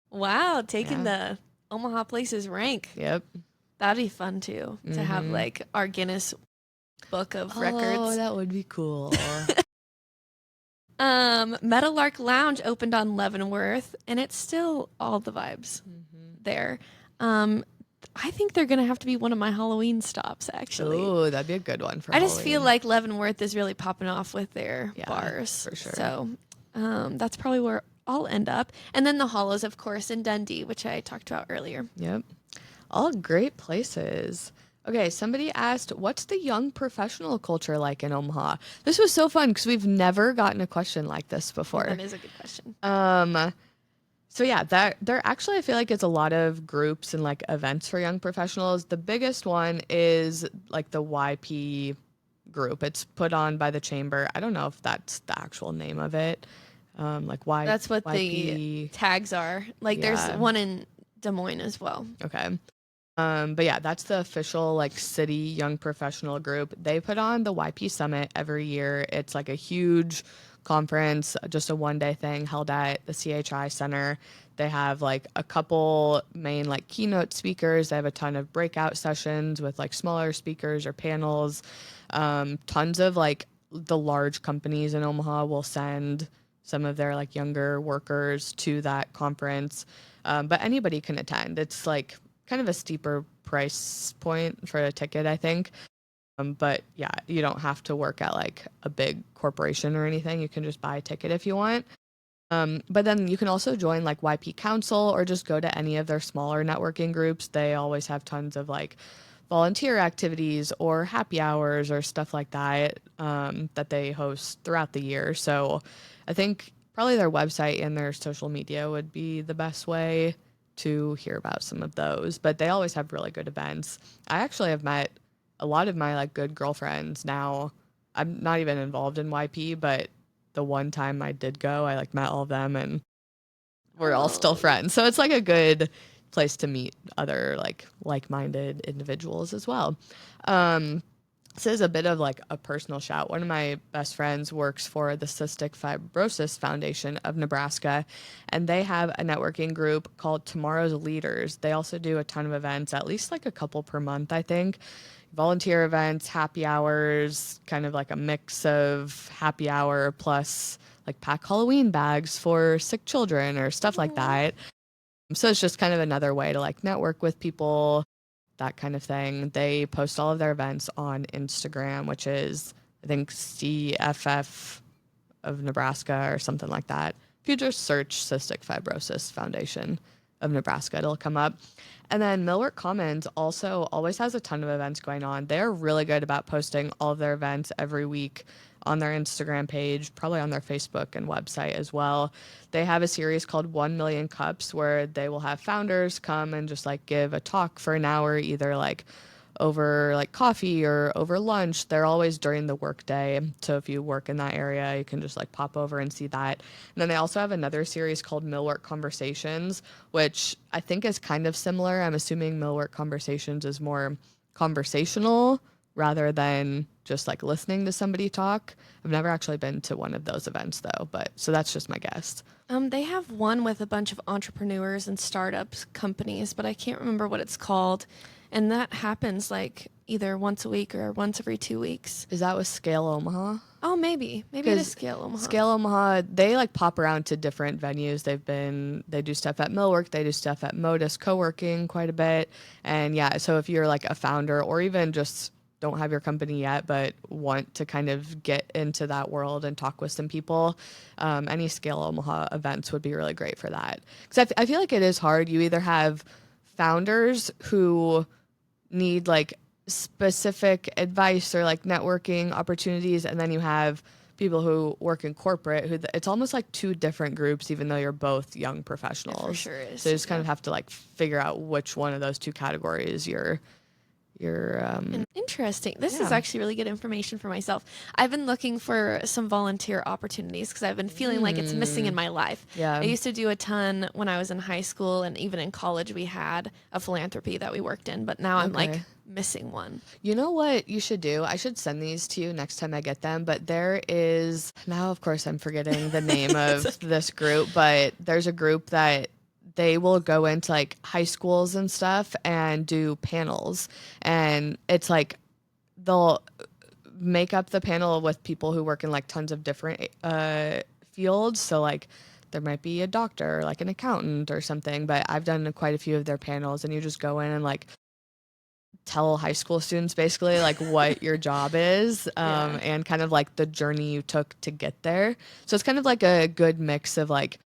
Wow, taking the Omaha Places rank. Yep. That'd be fun too, to have like our Guinness book of records. Oh, that would be cool. Meadowlark Lounge opened on Leavenworth, and it's still all the vibes there. I think they're gonna have to be one of my Halloween stops, actually. Oh, that'd be a good one for I Halloween. just feel like Leavenworth is really popping off with their bars. For sure. So that's probably where I'll end up. And then the Hollows, of course, in Dundee, which I talked about earlier. Yep. All great places. Okay, somebody asked, what's the young professional culture like in Omaha? This was so fun because we've never gotten a question like this before. That is a good question. So yeah, there actually I feel like it's a lot of groups and like events for young professionals. The biggest one is like the YP group. It's put on by the chamber. I don't know if that's the actual name of it. Like why That's what YP. the tags are. Like there's one in Des Moines as well. Okay. But yeah, that's the official like city young professional group. They put on the YP Summit every year. It's like a huge conference, just a one-day thing held at the CHI Center. They have like a couple main like keynote speakers. They have a ton of breakout sessions with like smaller speakers or panels. Tons of like the large companies in Omaha will send some of their like younger workers to that conference. But anybody can attend. It's like kind of a steeper price point for a ticket, I think. But yeah, you don't have to work at like a big corporation or anything. You can just buy a ticket if you want. But then you can also join like YP Council or just go to any of their smaller networking groups. They always have tons of like volunteer activities or happy hours or stuff like that that they host throughout the year. So I think probably their website and their social media would be the best way to hear about some of those. But they always have really good events. I actually have met a lot of my like good girlfriends now. I'm not even involved in YP, but the one time I did go, I like met all of them and we're all still friends. So it's like a good place to meet other like-minded individuals as well. This is a bit of like a personal shout. One of my best friends works for the Cystic Fibrosis Foundation of Nebraska, and they have a networking group called Tomorrow's Leaders. They also do a ton of events, at least like a couple per month, I think. Volunteer events, happy hours, kind of like a mix of happy hour plus like pack Halloween bags for sick children or stuff like that. So it's just kind of another way to like network with people, that kind of thing. They post all of their events on Instagram, which is, I think, CFF of Nebraska or something like that. If you just search Cystic Fibrosis Foundation of Nebraska, it'll come up. And then Millwork Commons also always has a ton of events going on. They're really good about posting all of their events every week on their Instagram page, probably on their Facebook and website as well. They have a series called 1 Million Cups where they will have founders come and just like give a talk for an hour, either like over like coffee or over lunch. They're always during the workday. So if you work in that area, you can just like pop over and see that. And then they also have another series called Millwork Conversations, which I think is kind of similar. I'm assuming Millwork Conversations is more conversational rather than just like listening to somebody talk. I've never actually been to one of those events though, but so that's just my guess. They have one with a bunch of entrepreneurs and startups companies, but I can't remember what it's called. And that happens like either once a week or once every 2 weeks. Is that with Scale Omaha? Oh, maybe it is Scale Omaha. Scale Omaha, they like pop around to different venues. They do stuff at Millwork, they do stuff at Modus Co-working quite a bit. And yeah, so if you're like a founder or even just don't have your company yet, but want to kind of get into that world and talk with some people, any Scale Omaha events would be really great for that. Because I feel like it is hard. You either have founders who need like specific advice or like networking opportunities, and then you have people who work in corporate who it's almost like two different groups, even though you're both young professionals. It for sure is. So you just kind of have to like figure out which one of those two categories you're interesting. This is actually really good information for myself. I've been looking for some volunteer opportunities because I've been feeling like it's missing in my life. Yeah. I used to do a ton when I was in high school, and even in college we had a philanthropy that we worked in, but now I'm like missing one. You know what you should do? I should send these to you next time I get them, but there is, now of course I'm forgetting the name of this group, but there's a group that they will go into like high schools and stuff and do panels. And it's like they'll make up the panel with people who work in like tons of different fields. So like there might be a doctor or like an accountant or something, but I've done quite a few of their panels, and you just go in and like tell high school students basically like what your job is, and kind of like the journey you took to get there. So it's kind of like a good mix of like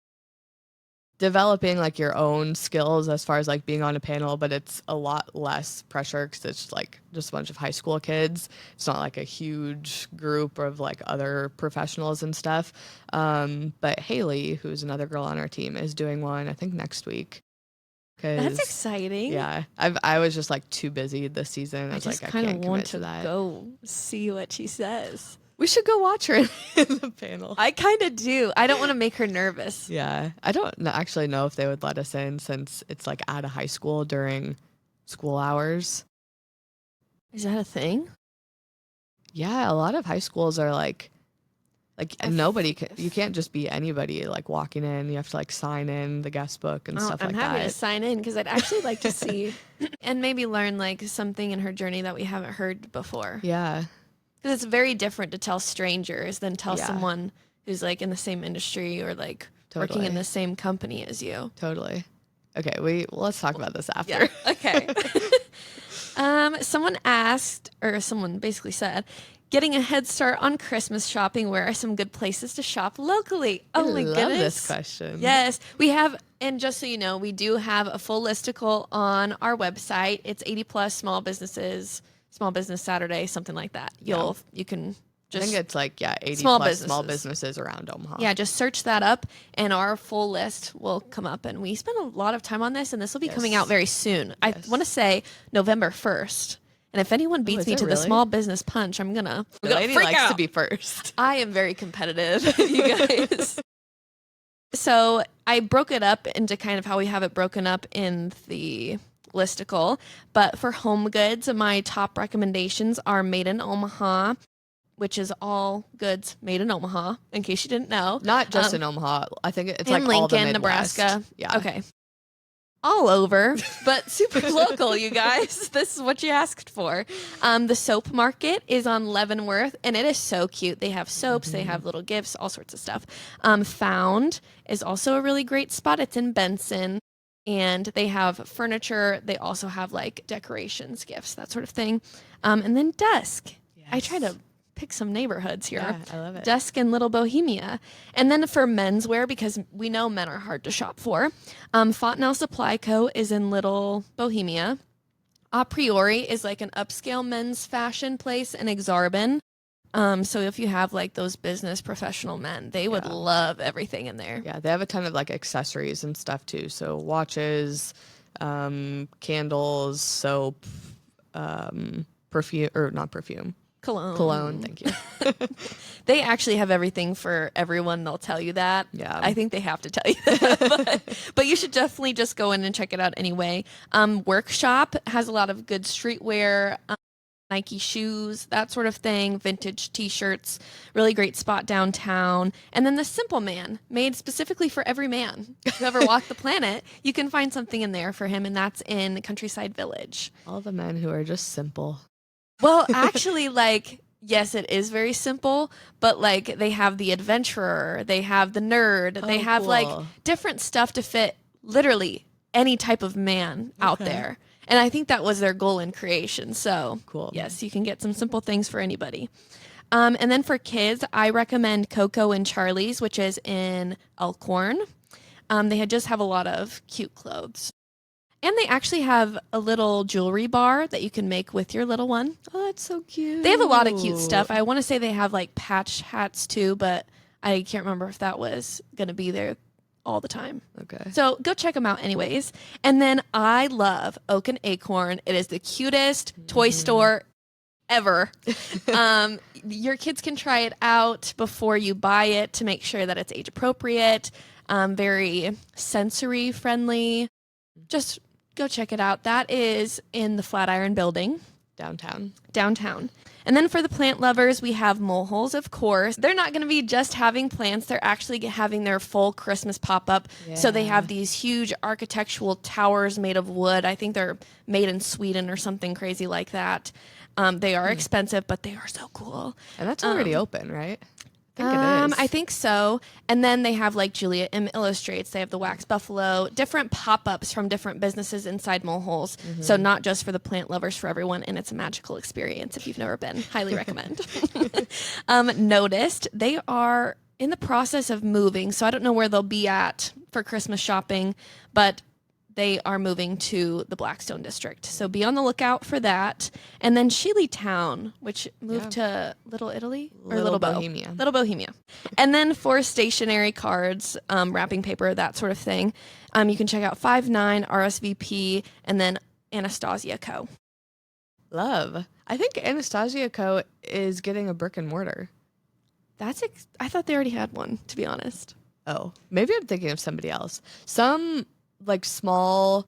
developing like your own skills as far as like being on a panel, but it's a lot less pressure because it's like just a bunch of high school kids. It's not like a huge group of like other professionals and stuff. But Haley, who's another girl on our team, is doing one I think next week. That's exciting. Yeah, I was just like too busy this season. I was like, I can't commit to that. Go see what she says. We should go watch her in the panel. I kind of do. I don't want to make her nervous. Yeah. I don't actually know if they would let us in since it's like at a high school during school hours. Is that a thing? Yeah. A lot of high schools are like you can't just be anybody like walking in. You have to like sign in the guest book and stuff like that. I'm happy to sign in because I'd actually like to see and maybe learn like something in her journey that we haven't heard before. Yeah. Because it's very different to tell strangers than tell someone who's like in the same industry or like working in the same company as you. Totally. Okay, let's talk about this after. Yeah. Okay. Someone asked, or someone basically said, getting a head start on Christmas shopping, where are some good places to shop locally? Oh my goodness. I love this question. Yes. We have, and just so you know, we do have a full listicle on our website. It's 80 plus small businesses. Small Business Saturday, something like that. You can just, I think it's like 80 small plus businesses. Small businesses around Omaha. Yeah, just search that up and our full list will come up. And we spent a lot of time on this, and this will be coming out very soon. I want to say November 1st. And if anyone beats me to the small business punch, I'm gonna lady freak likes out. to be first. I am very competitive, you guys. So I broke it up into kind of how we have it broken up in the listicle, but for home goods, my top recommendations are Made in Omaha, which is all goods made in Omaha, in case you didn't know. Not just in Omaha. I think it's like Lincoln, all the Midwest. Nebraska. Yeah. Okay. All over, but super local, you guys. This is what you asked for. The soap market is on Leavenworth, and it is so cute. They have soaps, they have little gifts, all sorts of stuff. Found is also a really great spot. It's in Benson. And they have furniture. They also have like decorations, gifts, that sort of thing. And then Dusk. Yes. I try to pick some neighborhoods here. Yeah, I love it. Dusk and Little Bohemia. And then for menswear, because we know men are hard to shop for, Fontenelle Supply Co. is in Little Bohemia. A Priori is like an upscale men's fashion place in Exarban. So if you have like those business professional men, they would love everything in there. Yeah, they have a ton of like accessories and stuff too. So watches, candles, soap, perfume, or not perfume. Cologne, thank you. They actually have everything for everyone. They'll tell you that. Yeah. I think they have to tell you that. But you should definitely just go in and check it out anyway. Workshop has a lot of good streetwear, Nike shoes, that sort of thing, vintage t-shirts, really great spot downtown. And then the Simple Man, made specifically for every man. If you ever walk the planet, you can find something in there for him, and that's in Countryside Village. All the men who are just simple. Well, actually, like, yes, it is very simple, but like they have the adventurer, they have the nerd, they have cool. like different stuff to fit literally any type of man out there. And I think that was their goal in creation. So, cool. Yes, you can get some simple things for anybody. And then for kids, I recommend Coco and Charlie's, which is in Elkhorn. They just have a lot of cute clothes. And they actually have a little jewelry bar that you can make with your little one. Oh, that's so cute. They have a lot of cute stuff. I want to say they have like patch hats too, but I can't remember if that was going to be there all the time. Okay. So go check them out anyways. And then I love Oak and Acorn. It is the cutest toy store ever. Your kids can try it out before you buy it to make sure that it's age appropriate, very sensory friendly. Just go check it out. That is in the Flatiron Building. Downtown. And then for the plant lovers, we have Moleholes, of course. They're not going to be just having plants. They're actually having their full Christmas pop-up. Yeah. So they have these huge architectural towers made of wood. I think they're made in Sweden or something crazy like that. They are expensive, but they are so cool. And that's already open, right? I think it is. I think so. And then they have like Julia M. Illustrates. They have the Wax Buffalo, different pop-ups from different businesses inside Moleholes. So not just for the plant lovers, for everyone. And it's a magical experience if you've never been. Highly recommend. Noticed they are in the process of moving. So I don't know where they'll be at for Christmas shopping, but they are moving to the Blackstone district. So be on the lookout for that. And then Shealytown, which moved to Little Italy or Little Bohemia. Little Bohemia. And then for stationery cards, wrapping paper, that sort of thing, you can check out 5-9, RSVP, and then Anastasia Co. Love. I think Anastasia Co. is getting a brick and mortar. I thought they already had one, to be honest. Oh, maybe I'm thinking of somebody else. Some like small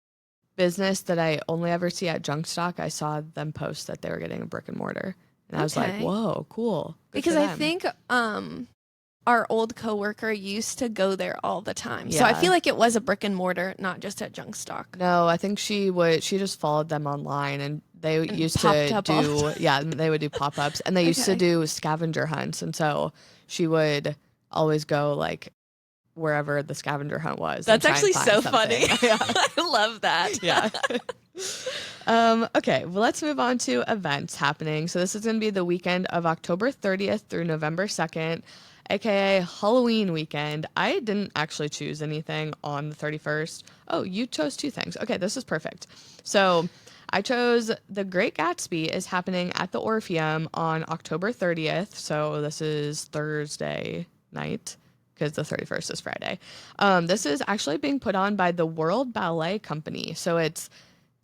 business that I only ever see at Junk Stock, I saw them post that they were getting a brick and mortar. And I was like, whoa, cool. Good because I think our old coworker used to go there all the time. So I feel like it was a brick and mortar, not just at Junk Stock. No, I think she just followed them online, and they used to do, they would do pop-ups, and they used to do scavenger hunts. And so she would always go like wherever the scavenger hunt was. That's actually so funny. I love that. Yeah. Okay, well, let's move on to events happening. So this is going to be the weekend of October 30th through November 2nd, aka Halloween weekend. I didn't actually choose anything on the 31st. Oh, you chose two things. Okay, this is perfect. So I chose The Great Gatsby is happening at the Orpheum on October 30th. So this is Thursday night, because the 31st is Friday. This is actually being put on by the World Ballet Company. So it's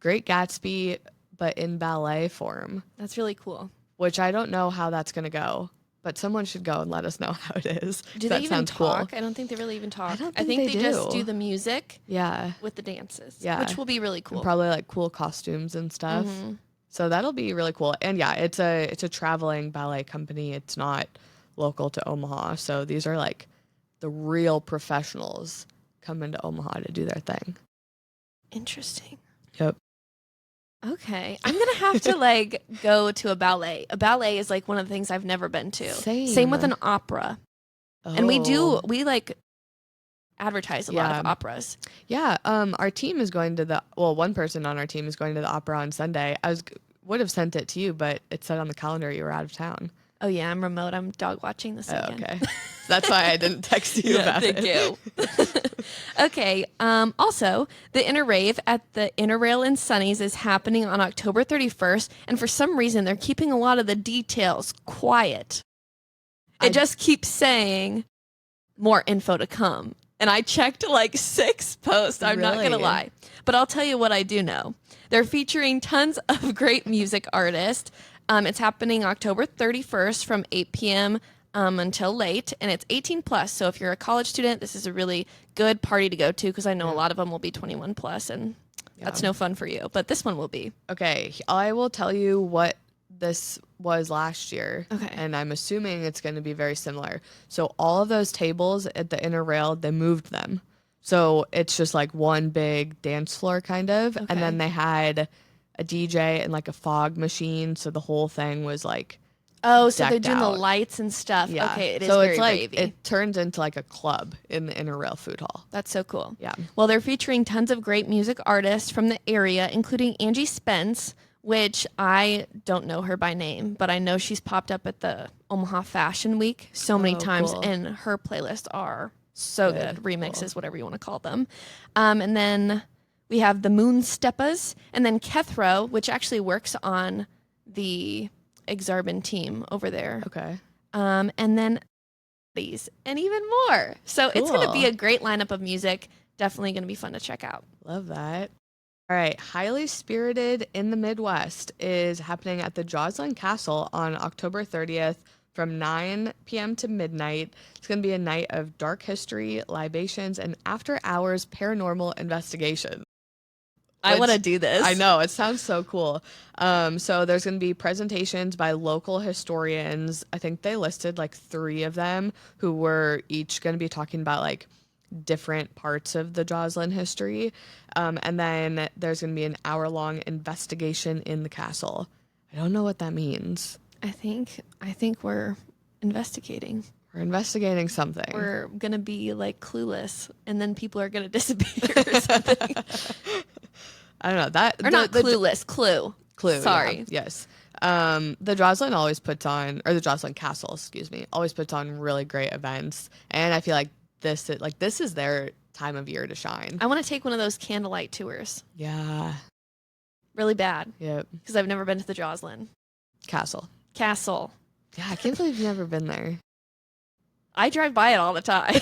Great Gatsby, but in ballet form. That's really cool. Which I don't know how that's going to go, but someone should go and let us know how it is. Do they even talk? Cool. I don't think they really even talk. I think they just do the music with the dances, which will be really cool. And probably like cool costumes and stuff. So that'll be really cool. And yeah, it's a traveling ballet company. It's not local to Omaha. So these are like the real professionals come into Omaha to do their thing. Interesting. Yep. Okay. I'm going to have to like go to a ballet. A ballet is like one of the things I've never been to. Same with an opera. Oh. And we like advertise a lot of operas. Yeah. Our team is going to one person on our team is going to the opera on Sunday. Would have sent it to you, but it said on the calendar you were out of town. Oh, yeah, I'm remote. I'm dog watching this weekend. Okay. That's why I didn't text you about it. Thank you. Okay. Also, the Inner Rave at the Inner Rail in Sunny's is happening on October 31st. And for some reason, they're keeping a lot of the details quiet. It just keeps saying more info to come. And I checked like 6 posts. I'm not going to lie. But I'll tell you what I do know. They're featuring tons of great music artists. It's happening October 31st from 8 p.m. Until late. And it's 18 plus. So if you're a college student, this is a really good party to go to because I know a lot of them will be 21 plus and that's no fun for you. But this one will be. Okay. I will tell you what this was last year. Okay. And I'm assuming it's going to be very similar. So all of those tables at the inner rail, they moved them. So it's just like one big dance floor kind of. Okay. And then they had a DJ and like a fog machine. So the whole thing was like so they're doing the lights and stuff. Yeah. Okay, it is so very it's like ravey. It turns into like a club in the inner rail food hall. That's so cool. Yeah. Well, they're featuring tons of great music artists from the area, including Angie Spence, which I don't know her by name, but I know she's popped up at the Omaha Fashion Week so many times, cool. And her playlists are so good. Remixes, cool. Whatever you want to call them. And then we have the Moon Steppas, and then Kethro, which actually works on the Exarban team over there. Okay. And then these and even more. So It's going to be a great lineup of music. Definitely going to be fun to check out. Love that. All right. Highly Spirited in the Midwest is happening at the Joslyn Castle on October 30th from 9 p.m. to midnight. It's going to be a night of dark history, libations, and after-hours paranormal investigation. I want to do this. I know. It sounds so cool. So there's going to be presentations by local historians. I think they listed like 3 of them who were each going to be talking about like different parts of the Joslyn history. And then there's going to be an hour-long investigation in the castle. I don't know what that means. I think we're investigating. We're investigating something. We're going to be like clueless and then people are going to disappear or something. I don't know that. Or not clueless, Clue. Sorry. Yeah, yes. The Joslyn always puts on, or the Joslyn Castle, excuse me, always puts on really great events. And I feel like this is their time of year to shine. I want to take one of those candlelight tours. Yeah. Really bad. Yep. Because I've never been to the Joslyn Castle. Yeah, I can't believe you've never been there. I drive by it all the time.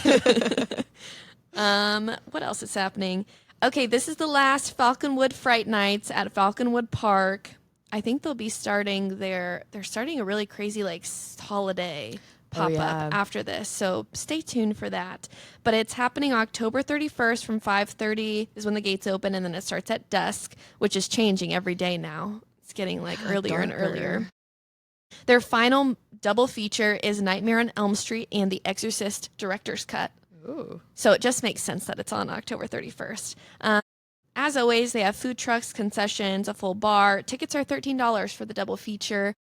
What else is happening? Okay, this is the last Falconwood Fright Nights at Falconwood Park. I think they'll be starting they're starting a really crazy like holiday pop-up after this, so stay tuned for that. But it's happening October 31st from 5:30 is when the gates open, and then it starts at dusk, which is changing every day now. It's getting like earlier and earlier. Their final double feature is Nightmare on Elm Street and The Exorcist Director's Cut. Ooh. So it just makes sense that it's on October 31st. As always, they have food trucks, concessions, a full bar. Tickets are $13 for the double feature.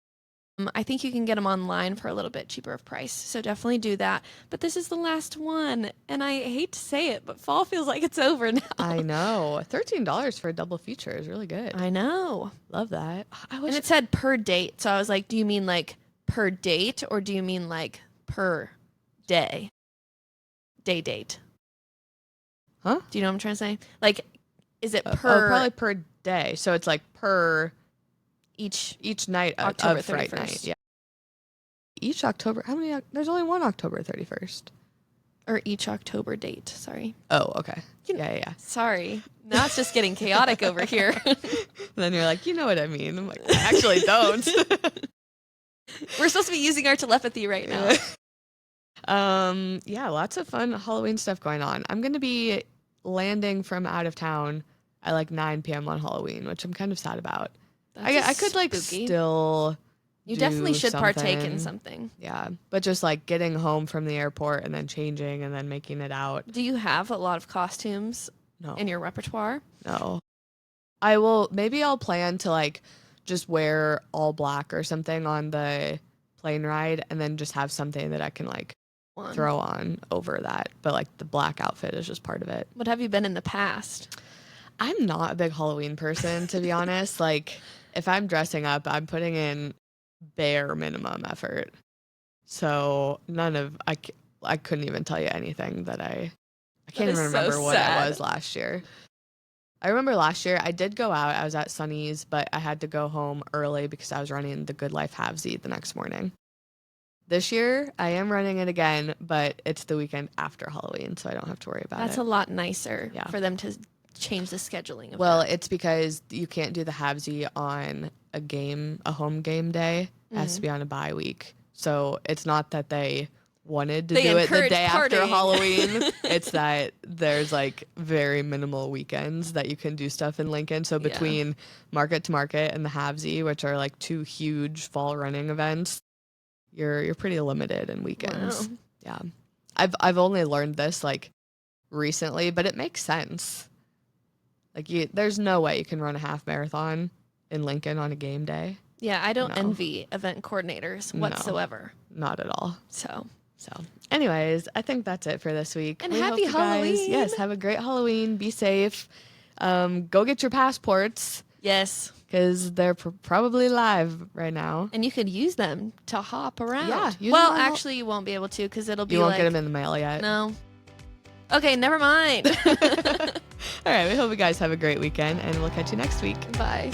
I think you can get them online for a little bit cheaper of price, so definitely do that. But this is the last one, and I hate to say it, but fall feels like it's over now. I know. $13 for a double feature is really good. I know. Love that. And it said per date, so I was like, do you mean like per date, or do you mean like per day? Date. Huh? Do you know what I'm trying to say? Like, is it per? Probably per day. So it's like per each night October of Fright 31st. Night. Yeah. Each October. How many? There's only one October 31st. Or each October date. Sorry. Oh, okay. Yeah. Sorry. Now it's just getting chaotic over here. Then you're like, you know what I mean. I'm like, I actually don't. We're supposed to be using our telepathy right now. Yeah, lots of fun Halloween stuff going on. I'm going to be landing from out of town at like 9 p.m. on Halloween, which I'm kind of sad about. I could like still You definitely should partake in something. Yeah, but just like getting home from the airport and then changing and then making it out. Do you have a lot of costumes in your repertoire? No. Maybe I'll plan to like just wear all black or something on the plane ride and then just have something that I can like throw on over that. But like the black outfit is just part of it. What have you been in the past? I'm not a big Halloween person, to be honest. Like if I'm dressing up, I'm putting in bare minimum effort. So I couldn't even tell you anything that I can't even remember what it was last year. I remember last year I did go out. I was at Sunny's, but I had to go home early because I was running the Good Life Halvesy the next morning. This year, I am running it again, but it's the weekend after Halloween, so I don't have to worry about it. That's a lot nicer for them to change the scheduling of Well, that. it's because you can't do the halvesy on a home game day. It has to be on a bye week. So it's not that they wanted to do it the day after Halloween. It's that there's like very minimal weekends that you can do stuff in Lincoln. So between Market to Market and the halvesy, which are like 2 huge fall running events, you're pretty limited in weekends. Wow. Yeah. I've only learned this like recently, but it makes sense. Like there's no way you can run a half marathon in Lincoln on a game day. Yeah, I don't envy event coordinators whatsoever. No, not at all. So anyways, I think that's it for this week. And happy Halloween. Yes, have a great Halloween. Be safe. Go get your passports. Yes. Because they're probably live right now. And you could use them to hop around. Yeah. Well, actually, you won't be able to because it'll be You won't get them in the mail yet. No. Okay, never mind. All right, we hope you guys have a great weekend, and we'll catch you next week. Bye.